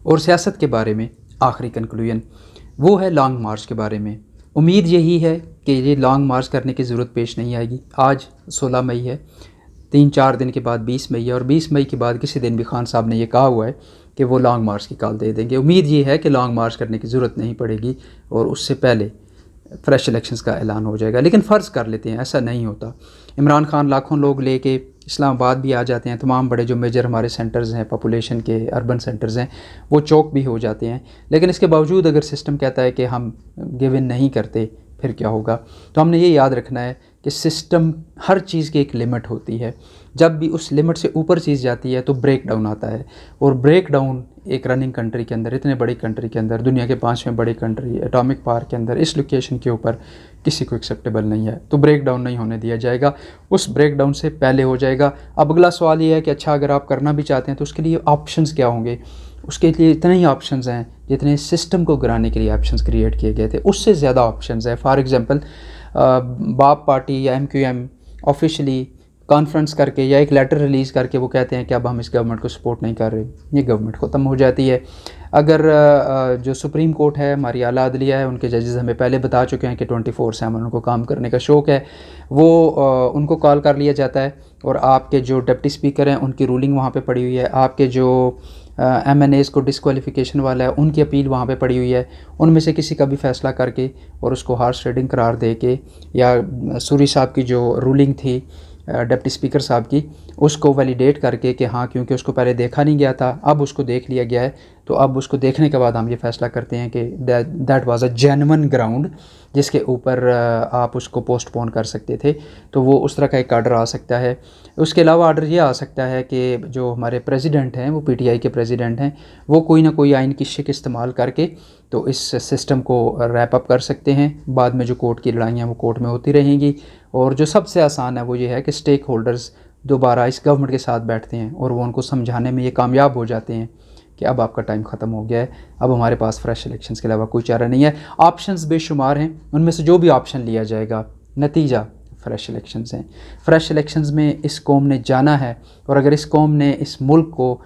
اور سیاست کے بارے میں آخری کنکلوژن وہ ہے لانگ مارچ کے بارے میں. امید یہی ہے کہ یہ لانگ مارچ کرنے کی ضرورت پیش نہیں آئے گی. آج 16 مئی ہے، 3-4 دن کے بعد 20 مئی ہے، اور 20 مئی کے بعد کسی دن بھی خان صاحب نے یہ کہا ہوا ہے کہ وہ لانگ مارچ کی کال دے دیں گے. امید یہ ہے کہ لانگ مارچ کرنے کی ضرورت نہیں پڑے گی اور اس سے پہلے فریش الیکشنز کا اعلان ہو جائے گا. لیکن فرض کر لیتے ہیں ایسا نہیں ہوتا. عمران خان لاکھوں لوگ لے کے اسلام آباد بھی آ جاتے ہیں، تمام بڑے جو میجر ہمارے سینٹرز ہیں پاپولیشن کے، اربن سینٹرز ہیں، وہ چوک بھی ہو جاتے ہیں. لیکن اس کے باوجود اگر سسٹم کہتا ہے کہ ہم گیو ان نہیں کرتے پھر کیا ہوگا؟ تو ہم نے یہ یاد رکھنا ہے کہ سسٹم ہر چیز کی ایک لمٹ ہوتی ہے. جب بھی اس لمٹ سے اوپر چیز جاتی ہے تو بریک ڈاؤن آتا ہے، اور بریک ڈاؤن ایک رننگ کنٹری کے اندر، اتنے بڑی کنٹری کے اندر، دنیا کے 5ویں بڑی کنٹری، ایٹامک پاور کے اندر، اس لوکیشن کے اوپر کسی کو ایکسیپٹیبل نہیں ہے. تو بریک ڈاؤن نہیں ہونے دیا جائے گا، اس بریک ڈاؤن سے پہلے ہو جائے گا. اب اگلا سوال یہ ہے کہ اچھا اگر آپ کرنا بھی چاہتے ہیں تو اس کے لیے آپشنز کیا ہوں گے؟ اس کے لیے اتنے ہی آپشنز ہیں جتنے سسٹم کو گرانے کے لیے آپشنز کریٹ کیے گئے تھے، اس سے زیادہ آپشنز ہیں. فار ایگزامپل باپ پارٹی یا ایم آفیشلی کانفرنس کر کے یا ایک لیٹر ریلیز کر کے وہ کہتے ہیں کہ اب ہم اس گورنمنٹ کو سپورٹ نہیں کر رہے، یہ گورنمنٹ ختم ہو جاتی ہے. اگر جو سپریم کورٹ ہے، ہماری اعلیٰ عدلیہ ہے، ان کے ججز ہمیں پہلے بتا چکے ہیں کہ 24/7 ان کو کام کرنے کا شوق ہے، وہ ان کو کال کر لیا جاتا ہے، اور آپ کے جو ڈپٹی اسپیکر ہیں ان کی رولنگ وہاں پہ پڑی ہوئی ہے، آپ کے جو ایم این ایز کو ڈسکوالیفیکیشن والا ہے ان کی اپیل وہاں پہ پڑی ہوئی ہے، ان میں سے کسی کا بھی فیصلہ کر کے اور اس کو ہارس ریڈنگ قرار دے کے، یا سوری صاحب کی جو رولنگ تھی ڈپٹی اسپیکر صاحب کی، اس کو ویلیڈیٹ کر کے کہ ہاں کیونکہ اس کو پہلے دیکھا نہیں گیا تھا اب اس کو دیکھ لیا گیا ہے، تو اب اس کو دیکھنے کے بعد ہم یہ فیصلہ کرتے ہیں کہ that was a genuine ground جس کے اوپر آپ اس کو پوسٹ پون کر سکتے تھے. تو وہ اس طرح کا ایک آرڈر آ سکتا ہے. اس کے علاوہ آرڈر یہ آ سکتا ہے کہ جو ہمارے پریزیڈنٹ ہیں، وہ پی ٹی آئی کے پریزیڈنٹ ہیں، وہ کوئی نہ کوئی آئین کی شک استعمال کر کے تو اس سسٹم کو ریپ اپ کر سکتے ہیں. بعد میں جو کورٹ کی لڑائیاں وہ کورٹ میں ہوتی رہیں گی. اور جو سب سے آسان ہے وہ یہ ہے کہ اسٹیک ہولڈرز دوبارہ اس گورنمنٹ کے ساتھ بیٹھتے ہیں اور وہ ان کو سمجھانے میں یہ کامیاب ہو جاتے ہیں کہ اب آپ کا ٹائم ختم ہو گیا ہے، اب ہمارے پاس فریش الیکشنز کے علاوہ کوئی چارہ نہیں ہے. آپشنز بے شمار ہیں، ان میں سے جو بھی آپشن لیا جائے گا نتیجہ فریش الیکشنز ہیں. فریش الیکشنز میں اس قوم نے جانا ہے، اور اگر اس قوم نے اس ملک کو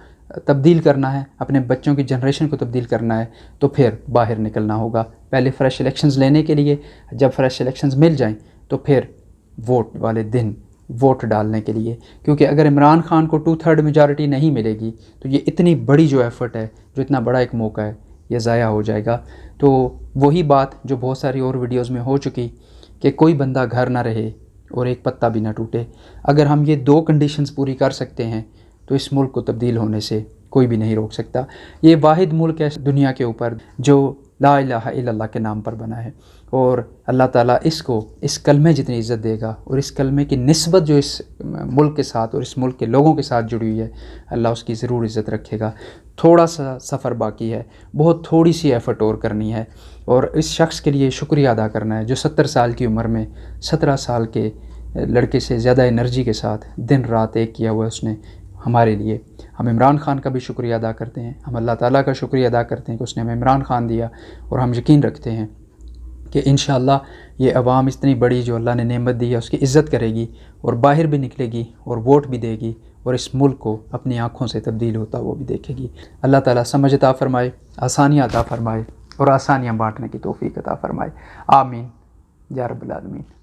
تبدیل کرنا ہے، اپنے بچوں کی جنریشن کو تبدیل کرنا ہے، تو پھر باہر نکلنا ہوگا. پہلے فریش الیکشنز لینے کے لیے، جب فریش الیکشنز مل جائیں تو پھر ووٹ والے دن ووٹ ڈالنے کے لیے. کیونکہ اگر عمران خان کو 2/3 میجارٹی نہیں ملے گی تو یہ اتنی بڑی جو ایفرٹ ہے، جو اتنا بڑا ایک موقع ہے، یہ ضائع ہو جائے گا. تو وہی بات جو بہت ساری اور ویڈیوز میں ہو چکی کہ کوئی بندہ گھر نہ رہے اور ایک پتا بھی نہ ٹوٹے. اگر ہم یہ 2 کنڈیشنز پوری کر سکتے ہیں تو اس ملک کو تبدیل ہونے سے کوئی بھی نہیں روک سکتا. یہ واحد ملک ہے دنیا کے اوپر جو لا الہ الا اللہ کے نام پر بنا ہے، اور اللہ تعالیٰ اس کو اس کلمے جتنی عزت دے گا، اور اس کلمے کی نسبت جو اس ملک کے ساتھ اور اس ملک کے لوگوں کے ساتھ جڑی ہوئی ہے، اللہ اس کی ضرور عزت رکھے گا. تھوڑا سا سفر باقی ہے، بہت تھوڑی سی ایفرٹ اور کرنی ہے، اور اس شخص کے لیے شکریہ ادا کرنا ہے جو 70 سال کی عمر میں 17 سال کے لڑکے سے زیادہ انرجی کے ساتھ دن رات ایک کیا ہوا ہے اس نے ہمارے لیے. ہم عمران خان کا بھی شکریہ ادا کرتے ہیں، ہم اللہ تعالیٰ کا شکریہ ادا کرتے ہیں کہ اس نے ہمیں عمران خان دیا، اور ہم یقین رکھتے ہیں کہ انشاءاللہ یہ عوام اتنی بڑی جو اللہ نے نعمت دی ہے اس کی عزت کرے گی، اور باہر بھی نکلے گی اور ووٹ بھی دے گی، اور اس ملک کو اپنی آنکھوں سے تبدیل ہوتا وہ بھی دیکھے گی. اللہ تعالیٰ سمجھ عطا فرمائے، آسانیاں عطا فرمائے، اور آسانیاں بانٹنے کی توفیق عطا فرمائے. آمین یا رب العالمین.